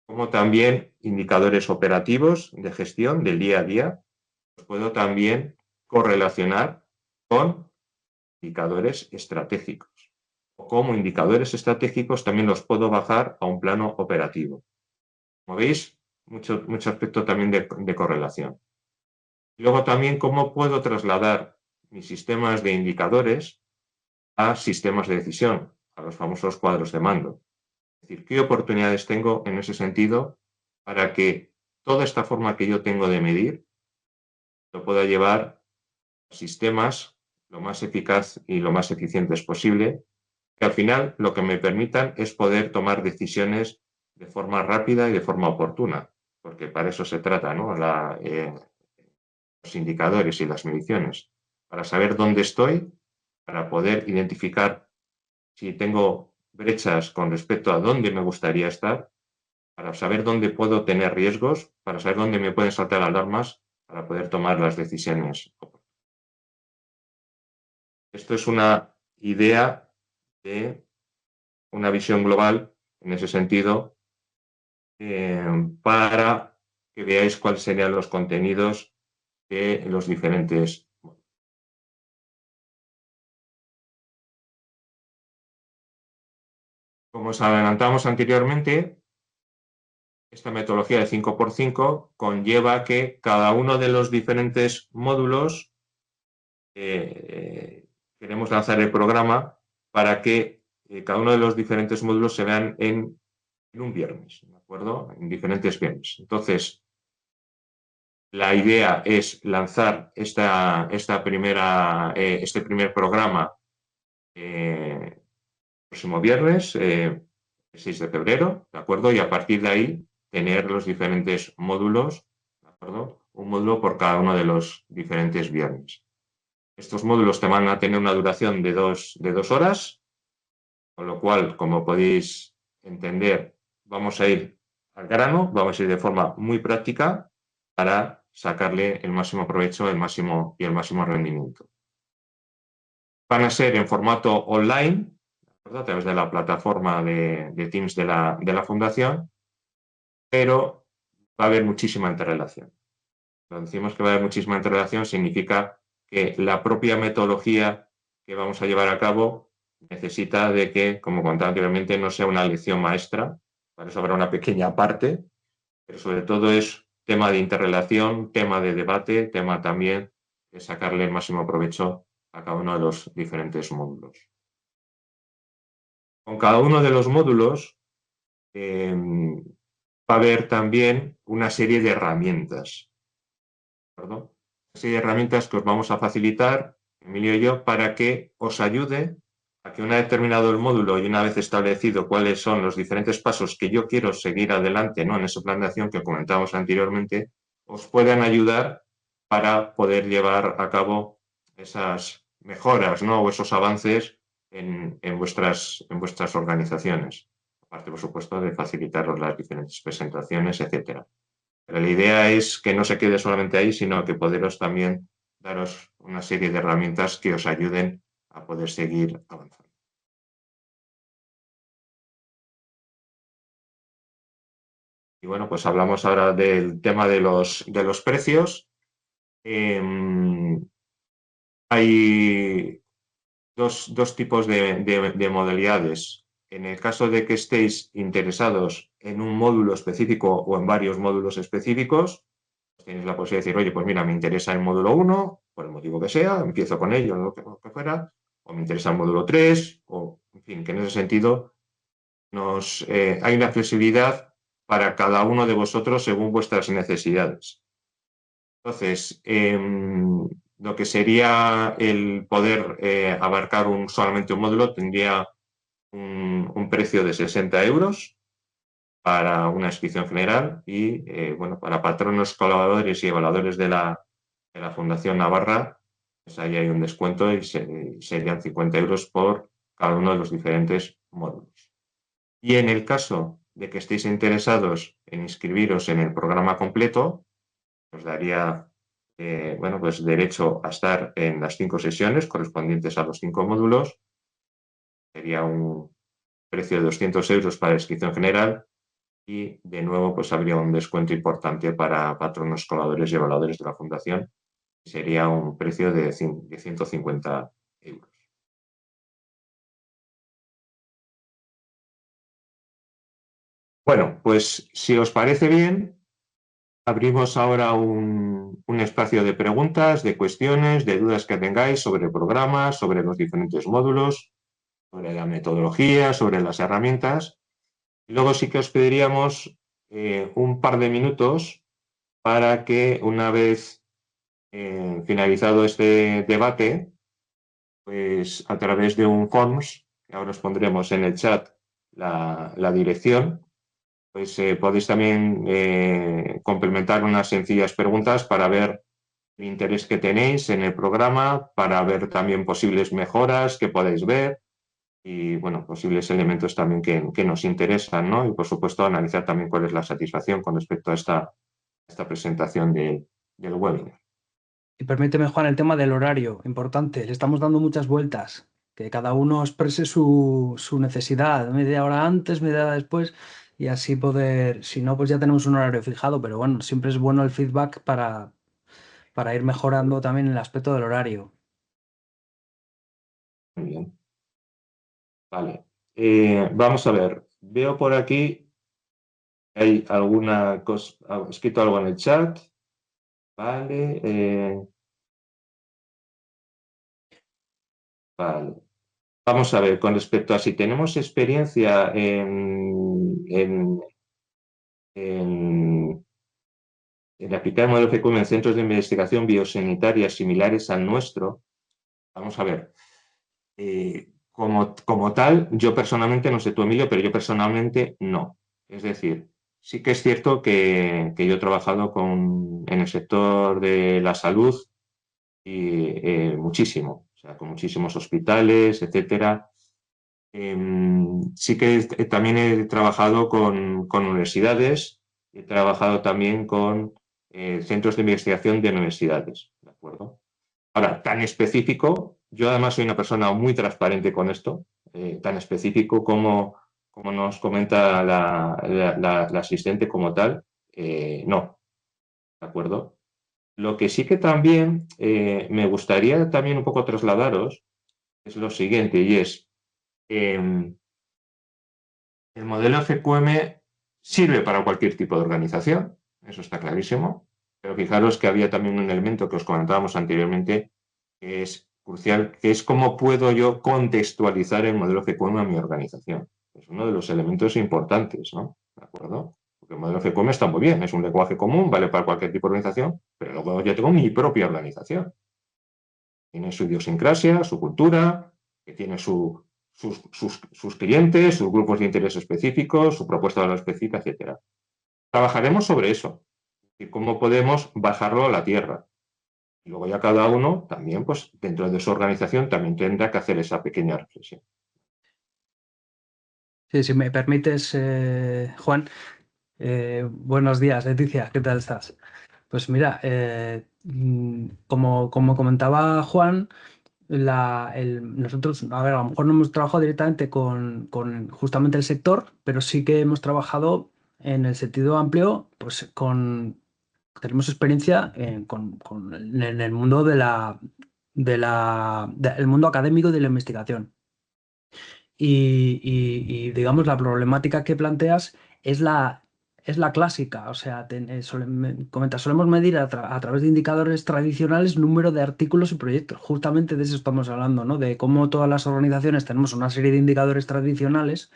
Como también indicadores operativos de gestión del día a día, los puedo también correlacionar con indicadores estratégicos. O como indicadores estratégicos también los puedo bajar a un plano operativo. Como veis, mucho aspecto también de correlación. Y luego también cómo puedo trasladar mis sistemas de indicadores a sistemas de decisión, a los famosos cuadros de mando. Es decir, qué oportunidades tengo en ese sentido para que toda esta forma que yo tengo de medir lo pueda llevar a sistemas lo más eficaz y lo más eficientes posible, que al final lo que me permitan es poder tomar decisiones de forma rápida y de forma oportuna, porque para eso se trata, ¿no? Los indicadores y las mediciones, para saber dónde estoy, para poder identificar si tengo brechas con respecto a dónde me gustaría estar, para saber dónde puedo tener riesgos, para saber dónde me pueden saltar alarmas, para poder tomar las decisiones. Esto es una idea de una visión global en ese sentido para que veáis cuáles serían los contenidos de los diferentes. Como os adelantamos anteriormente, esta metodología de 5x5 conlleva que cada uno de los diferentes módulos queremos lanzar el programa para que cada uno de los diferentes módulos se vean en un viernes, ¿de acuerdo? En diferentes viernes. Entonces, la idea es lanzar este primer programa próximo viernes, el 6 de febrero, ¿de acuerdo? Y a partir de ahí tener los diferentes módulos, ¿de acuerdo? Un módulo por cada uno de los diferentes viernes. Estos módulos te van a tener una duración de dos horas, con lo cual, como podéis entender, vamos a ir al grano, vamos a ir de forma muy práctica para sacarle el máximo provecho el máximo rendimiento. Van a ser en formato online, a través de la plataforma de Teams de la Fundación, pero va a haber muchísima interrelación. Cuando decimos que va a haber muchísima interrelación, significa que la propia metodología que vamos a llevar a cabo necesita de que, como contaba anteriormente, no sea una lección maestra, para eso habrá una pequeña parte, pero sobre todo es tema de interrelación, tema de debate, tema también de sacarle el máximo provecho a cada uno de los diferentes módulos. Con cada uno de los módulos va a haber también una serie de herramientas, ¿de acuerdo? Una serie de herramientas que os vamos a facilitar, Emilio y yo, para que os ayude a que una vez terminado el módulo y una vez establecido cuáles son los diferentes pasos que yo quiero seguir adelante, ¿no?, en ese plan de acción que comentábamos anteriormente, os puedan ayudar para poder llevar a cabo esas mejoras, ¿no?, o esos avances en vuestras organizaciones. Aparte, por supuesto, de facilitaros las diferentes presentaciones, etcétera. Pero la idea es que no se quede solamente ahí, sino que poderos también daros una serie de herramientas que os ayuden a poder seguir avanzando. Y bueno, pues hablamos ahora del tema de los precios. Hay dos tipos de modalidades. En el caso de que estéis interesados en un módulo específico o en varios módulos específicos, tenéis la posibilidad de decir, oye, pues mira, me interesa el módulo 1, por el motivo que sea, empiezo con ello, lo que fuera, o me interesa el módulo 3, o en fin, que en ese sentido hay una flexibilidad para cada uno de vosotros según vuestras necesidades. Entonces, lo que sería el poder abarcar solamente un módulo tendría un precio de 60 euros para una inscripción general y, bueno, para patronos, colaboradores y evaluadores de la Fundación Navarra, pues ahí hay un descuento y serían 50 euros por cada uno de los diferentes módulos. Y en el caso de que estéis interesados en inscribiros en el programa completo, os daría bueno, pues derecho a estar en las 5 sesiones correspondientes a los 5 módulos. Sería un precio de 200 euros para la inscripción general y, de nuevo, pues habría un descuento importante para patronos, colaboradores y evaluadores de la Fundación. Sería un precio de 150 euros. Bueno, pues si os parece bien, abrimos ahora un espacio de preguntas, de cuestiones, de dudas que tengáis sobre el programa, sobre los diferentes módulos, sobre la metodología, sobre las herramientas. Y luego sí que os pediríamos un par de minutos para que, una vez finalizado este debate, pues a través de un Forms, que ahora os pondremos en el chat la dirección, pues podéis también complementar unas sencillas preguntas para ver el interés que tenéis en el programa, para ver también posibles mejoras que podéis ver y, bueno, posibles elementos también que nos interesan, ¿no? Y, por supuesto, analizar también cuál es la satisfacción con respecto a esta presentación del webinar. Y permíteme, Juan, el tema del horario, importante. Le estamos dando muchas vueltas. Que cada uno exprese su necesidad, media hora antes, media hora después, y así poder, si no, pues ya tenemos un horario fijado, pero bueno, siempre es bueno el feedback para ir mejorando también el aspecto del horario. Muy bien. Vale. Vamos a ver. Veo por aquí ¿Hay alguna cosa? ¿Ha escrito algo en el chat? Vale. Vale. Vamos a ver, con respecto a si tenemos experiencia en aplicar el modelo FQM en centros de investigación biosanitaria similares al nuestro, vamos a ver. Como tal, yo personalmente, no sé tú, Emilio, pero yo personalmente no. Es decir, sí que es cierto que yo he trabajado en el sector de la salud y muchísimo, o sea, con muchísimos hospitales, etcétera. Sí que también he trabajado con universidades, he trabajado también con centros de investigación de universidades, ¿de acuerdo? Ahora, tan específico, yo además soy una persona muy transparente con esto, tan específico como nos comenta la asistente como tal, no, ¿de acuerdo? Lo que sí que también me gustaría también un poco trasladaros es lo siguiente, y es, el modelo FQM sirve para cualquier tipo de organización, eso está clarísimo, pero fijaros que había también un elemento que os comentábamos anteriormente, que es crucial, que es cómo puedo yo contextualizar el modelo FQM a mi organización. Es uno de los elementos importantes, ¿no? ¿De acuerdo? Porque el modelo FQM está muy bien, es un lenguaje común, vale para cualquier tipo de organización, pero luego yo tengo mi propia organización. Tiene su idiosincrasia, su cultura, que tiene sus clientes, sus grupos de interés específicos, su propuesta de valor específica, etc. Trabajaremos sobre eso y cómo podemos bajarlo a la tierra. Y luego ya cada uno también, pues dentro de su organización, también tendrá que hacer esa pequeña reflexión. Sí, si me permites, Juan, buenos días, Leticia, ¿qué tal estás? Pues mira, como comentaba Juan, nosotros, a ver, a lo mejor no hemos trabajado directamente con justamente el sector, pero sí que hemos trabajado en el sentido amplio, pues tenemos experiencia en el mundo el mundo académico y de la investigación. Y, digamos, la problemática que planteas es la clásica. O sea, solemos medir a través de indicadores tradicionales número de artículos y proyectos. Justamente de eso estamos hablando, ¿no? De cómo todas las organizaciones tenemos una serie de indicadores tradicionales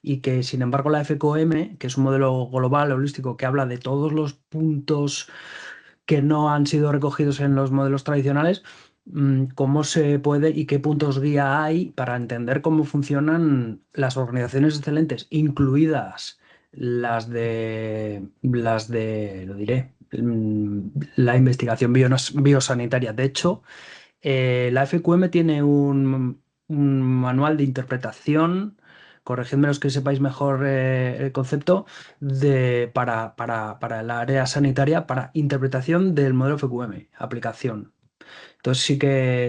y que, sin embargo, la FQM, que es un modelo global, holístico, que habla de todos los puntos que no han sido recogidos en los modelos tradicionales, cómo se puede y qué puntos guía hay para entender cómo funcionan las organizaciones excelentes, incluidas lo diré, la investigación biosanitaria. De hecho, la FQM tiene un manual de interpretación, corregidme los que sepáis mejor el concepto, para el área sanitaria, para interpretación del modelo FQM, aplicación. Entonces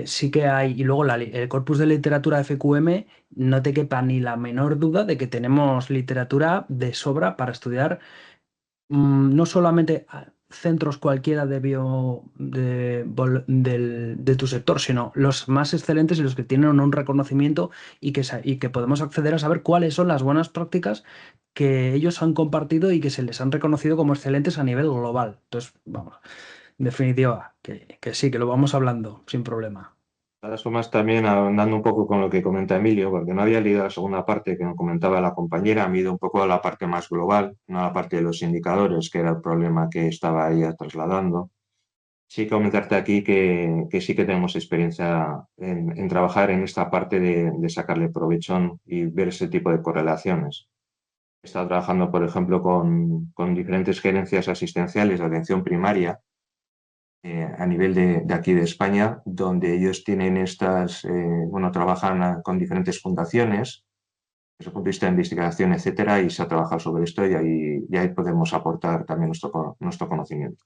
sí que hay, y luego el corpus de literatura de FQM, no te quepa ni la menor duda de que tenemos literatura de sobra para estudiar, no solamente centros cualquiera de tu sector, sino los más excelentes y los que tienen un reconocimiento y que podemos acceder a saber cuáles son las buenas prácticas que ellos han compartido y que se les han reconocido como excelentes a nivel global. Entonces, vamos, en definitiva, que sí, que lo vamos hablando sin problema. De todas formas, también andando un poco con lo que comenta Emilio, porque no había leído la segunda parte que nos comentaba la compañera, me he ido un poco a la parte más global, no a la parte de los indicadores, que era el problema que estaba ella trasladando. Sí que comentarte aquí que sí que tenemos experiencia en trabajar en esta parte de sacarle provecho y ver ese tipo de correlaciones. He estado trabajando, por ejemplo, con diferentes gerencias asistenciales de atención primaria a nivel de aquí de España, donde ellos tienen trabajan con diferentes fundaciones desde el punto de vista de investigación, etcétera, y se ha trabajado sobre esto y ahí podemos aportar también nuestro conocimiento.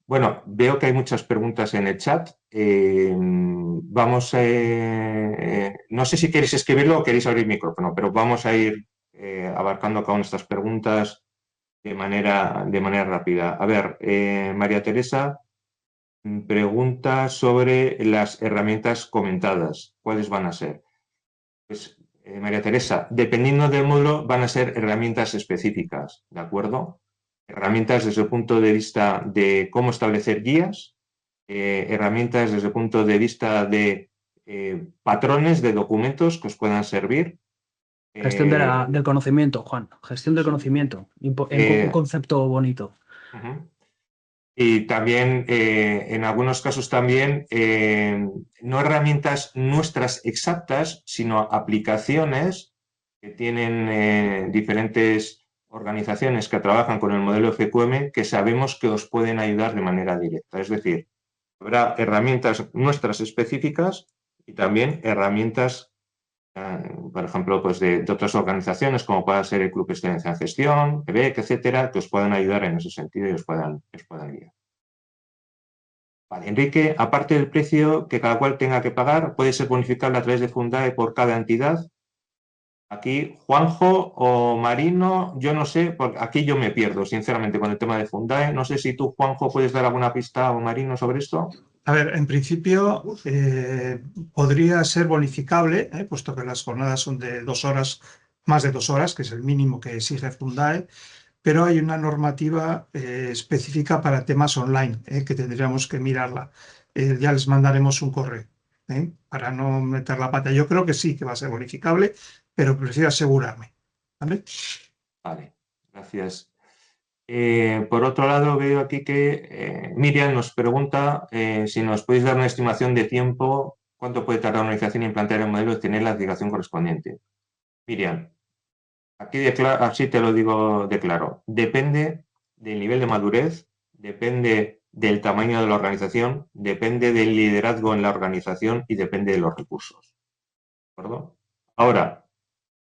Bueno, veo que hay muchas preguntas en el chat. No sé si queréis escribirlo o queréis abrir el micrófono, pero vamos a ir abarcando cada una de estas preguntas de manera rápida. A ver, María Teresa pregunta sobre las herramientas comentadas. ¿Cuáles van a ser? Pues María Teresa, dependiendo del módulo van a ser herramientas específicas, ¿de acuerdo? Herramientas desde el punto de vista de cómo establecer guías, herramientas desde el punto de vista de patrones de documentos que os puedan servir. Gestión del conocimiento, Juan. Gestión del conocimiento. Un concepto bonito. Y también, en algunos casos también, no herramientas nuestras exactas, sino aplicaciones que tienen diferentes organizaciones que trabajan con el modelo FQM que sabemos que os pueden ayudar de manera directa. Es decir, habrá herramientas nuestras específicas y también herramientas, por ejemplo, pues de otras organizaciones, como pueda ser el Club de Excelencia en Gestión, EBEC, etcétera, que os puedan ayudar en ese sentido y os puedan guiar. Vale, Enrique, aparte del precio que cada cual tenga que pagar, puede ser bonificable a través de Fundae por cada entidad. Aquí, Juanjo o Marino, yo no sé, porque aquí yo me pierdo, sinceramente, con el tema de Fundae. No sé si tú, Juanjo, puedes dar alguna pista o Marino sobre esto. A ver, en principio podría ser bonificable, puesto que las jornadas son de 2 horas, más de 2 horas, que es el mínimo que exige Fundae, pero hay una normativa específica para temas online, que tendríamos que mirarla. Ya les mandaremos un correo para no meter la pata. Yo creo que sí, que va a ser bonificable, pero prefiero asegurarme. ¿Vale? Vale, gracias. Por otro lado, veo aquí que Miriam nos pregunta si nos podéis dar una estimación de tiempo, cuánto puede tardar una organización en implantar el modelo y tener la aplicación correspondiente. Miriam, aquí así te lo digo de claro. Depende del nivel de madurez, depende del tamaño de la organización, depende del liderazgo en la organización y depende de los recursos. ¿De acuerdo? Ahora,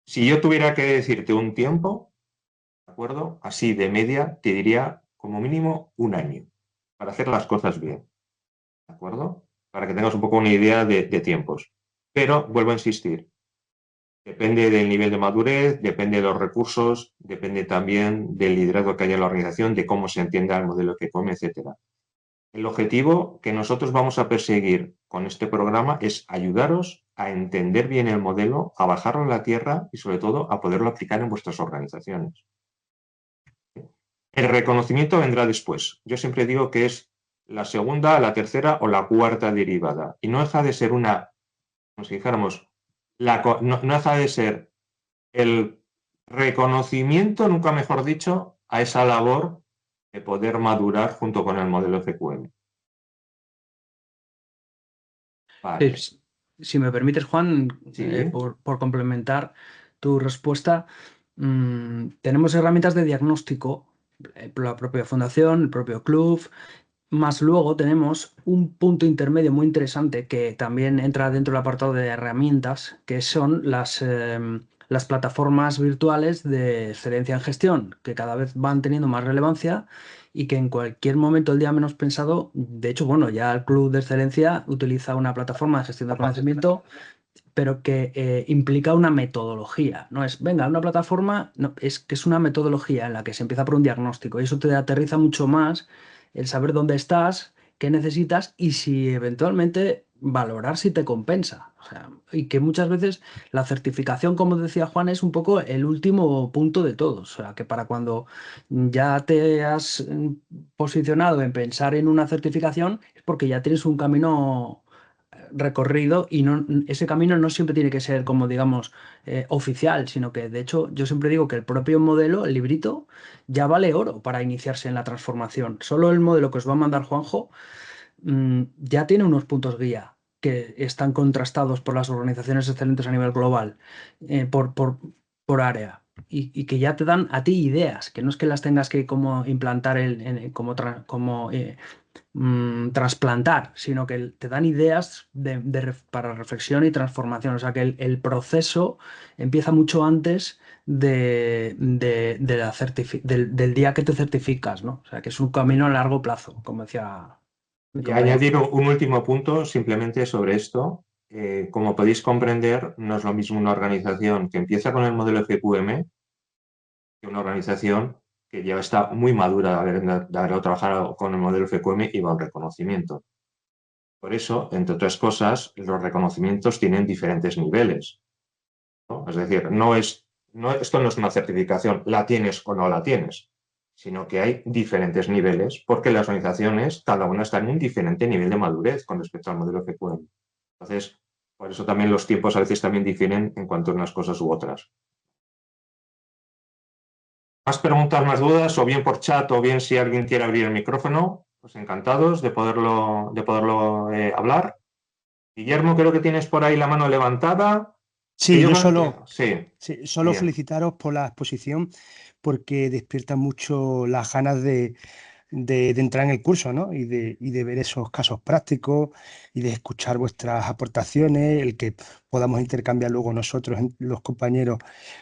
si yo tuviera que decirte un tiempo, ¿de acuerdo? Así de media, te diría como mínimo 1 año para hacer las cosas bien. ¿De acuerdo? Para que tengas un poco una idea de tiempos. Pero vuelvo a insistir. Depende del nivel de madurez, depende de los recursos, depende también del liderazgo que haya en la organización, de cómo se entienda el modelo que come, etc. El objetivo que nosotros vamos a perseguir con este programa es ayudaros a entender bien el modelo, a bajarlo a la tierra y sobre todo a poderlo aplicar en vuestras organizaciones. El reconocimiento vendrá después. Yo siempre digo que es la segunda, la tercera o la cuarta derivada. Y no deja de ser como si dijéramos, no deja de ser el reconocimiento, nunca mejor dicho, a esa labor de poder madurar junto con el modelo FQM. Vale. Si me permites, Juan, Sí. por complementar tu respuesta, tenemos herramientas de diagnóstico, la propia fundación, el propio club, más luego tenemos un punto intermedio muy interesante que también entra dentro del apartado de herramientas, que son las plataformas virtuales de excelencia en gestión, que cada vez van teniendo más relevancia y que en cualquier momento del día menos pensado, de hecho, bueno, ya el Club de Excelencia utiliza una plataforma de gestión del conocimiento, pero que implica una metodología. No es, venga, una plataforma, no, es que es una metodología en la que se empieza por un diagnóstico y eso te aterriza mucho más el saber dónde estás, qué necesitas y si eventualmente valorar si te compensa. O sea, y que muchas veces la certificación, como decía Juan, es un poco el último punto de todo. O sea, que para cuando ya te has posicionado en pensar en una certificación es porque ya tienes un camino recorrido y ese camino no siempre tiene que ser como digamos oficial, sino que de hecho yo siempre digo que el propio modelo, el librito, ya vale oro para iniciarse en la transformación. Solo el modelo que os va a mandar Juanjo ya tiene unos puntos guía que están contrastados por las organizaciones excelentes a nivel global, por área. Y que ya te dan a ti ideas, que no es que las tengas que como implantar trasplantar, sino que te dan ideas para reflexión y transformación. O sea que el proceso empieza mucho antes del día que te certificas, ¿no? O sea que es un camino a largo plazo, como decía mi Y compañero. añadir un último punto simplemente sobre esto. Como podéis comprender, no es lo mismo una organización que empieza con el modelo FQM que una organización que ya está muy madura de haber trabajado con el modelo FQM y va al reconocimiento. Por eso, entre otras cosas, los reconocimientos tienen diferentes niveles. ¿no? Es decir, esto no es una certificación, la tienes o no la tienes, sino que hay diferentes niveles, porque las organizaciones, cada una está en un diferente nivel de madurez con respecto al modelo FQM. Entonces, por eso también los tiempos a veces también difieren en cuanto a unas cosas u otras. Más preguntas, más dudas, o bien por chat, o bien si alguien quiere abrir el micrófono, pues encantados de poderlo hablar. Guillermo, creo que tienes por ahí la mano levantada. Sí, yo solo Bien. felicitaros por la exposición porque despierta mucho las ganas de entrar en el curso, ¿no? Y de ver esos casos prácticos y de escuchar vuestras aportaciones, el que podamos intercambiar luego nosotros, los compañeros,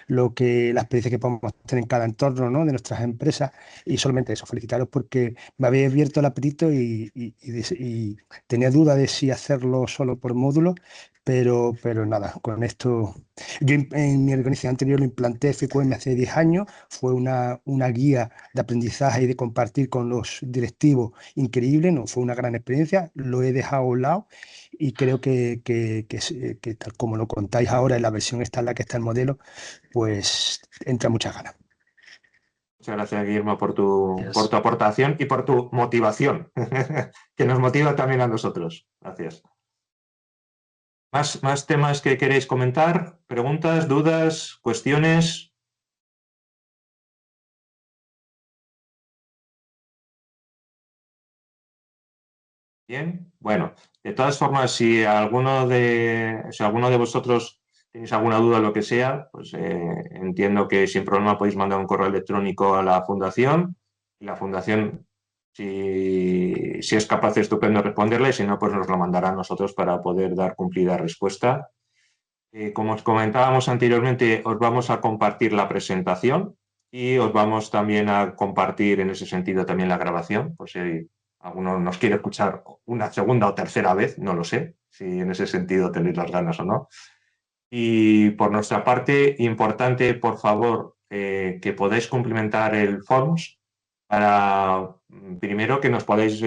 la experiencia que podamos tener en cada entorno, ¿no? De nuestras empresas. Y solamente eso, felicitaros porque me habéis abierto el apetito y tenía duda de si hacerlo solo por módulo, pero nada, con esto. Yo en mi organización anterior lo implanté FQM hace 10 años, fue una guía de aprendizaje y de compartir con los directivos increíble, ¿no? Fue una gran experiencia, lo he dejado a un lado y creo que tal como lo contáis ahora en la versión esta en la que está el modelo, pues entra muchas ganas. Muchas gracias, Guillermo, por tu aportación y por tu motivación, que nos motiva también a nosotros. Gracias. ¿Más temas que queréis comentar? ¿Preguntas, dudas, cuestiones? Bien, bueno, de todas formas, si alguno de vosotros tenéis alguna duda o lo que sea, pues entiendo que sin problema podéis mandar un correo electrónico a la fundación y la fundación, si es capaz, estupendo responderle, si no, pues nos lo mandará a nosotros para poder dar cumplida respuesta. Como os comentábamos anteriormente, os vamos a compartir la presentación y os vamos también a compartir en ese sentido también la grabación, por si alguno nos quiere escuchar una segunda o tercera vez, no lo sé, si en ese sentido tenéis las ganas o no. Y por nuestra parte, importante, por favor, que podáis complementar el Forms para, primero, que nos podáis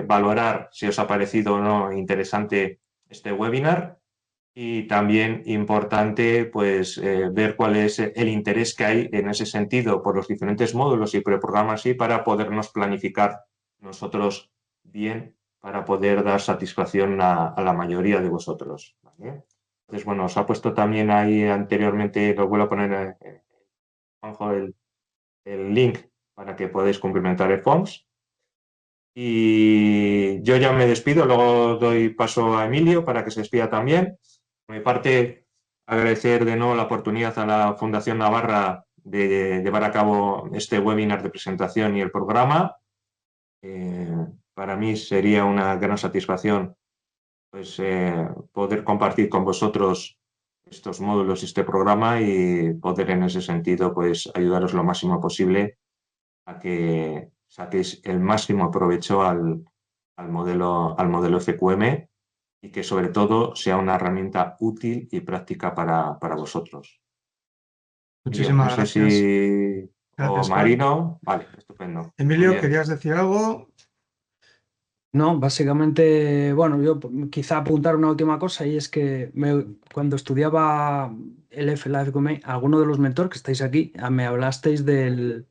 valorar si os ha parecido o no interesante este webinar. Y también importante pues, ver cuál es el interés que hay en ese sentido por los diferentes módulos y preprogramas y para podernos planificar nosotros bien para poder dar satisfacción a la mayoría de vosotros. ¿Vale? Entonces, bueno, os ha puesto también ahí anteriormente, os vuelvo a poner el link para que podáis complementar el Forms. Y yo ya me despido, luego doy paso a Emilio para que se despida también. Por mi parte, agradecer de nuevo la oportunidad a la Fundación Navarra de llevar a cabo este webinar de presentación y el programa. Para mí sería una gran satisfacción pues, poder compartir con vosotros estos módulos y este programa y poder en ese sentido pues, ayudaros lo máximo posible a que saquéis el máximo provecho al modelo FQM y que sobre todo sea una herramienta útil y práctica para vosotros. Muchísimas no sé gracias. si... Gracias, o Marino. Vale, estupendo. Emilio, Bien. ¿querías decir algo? No, básicamente, bueno, yo quizá apuntar una última cosa y es que cuando estudiaba la FQM, alguno de los mentores que estáis aquí, me hablasteis del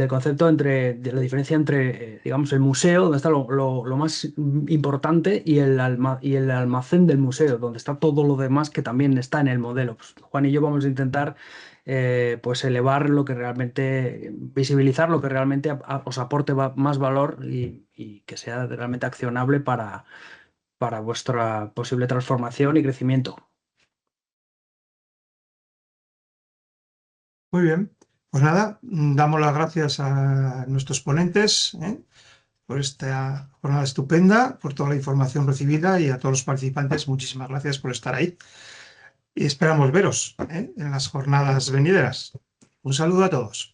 concepto de la diferencia entre, digamos, el museo, donde está lo más importante, y el almacén del museo, donde está todo lo demás que también está en el modelo. Pues, Juan y yo vamos a intentar pues elevar lo que realmente, visibilizar lo que realmente os aporte más valor y que sea realmente accionable para vuestra posible transformación y crecimiento. Muy bien. Pues nada, damos las gracias a nuestros ponentes por esta jornada estupenda, por toda la información recibida y a todos los participantes, muchísimas gracias por estar ahí. Y esperamos veros en las jornadas venideras. Un saludo a todos.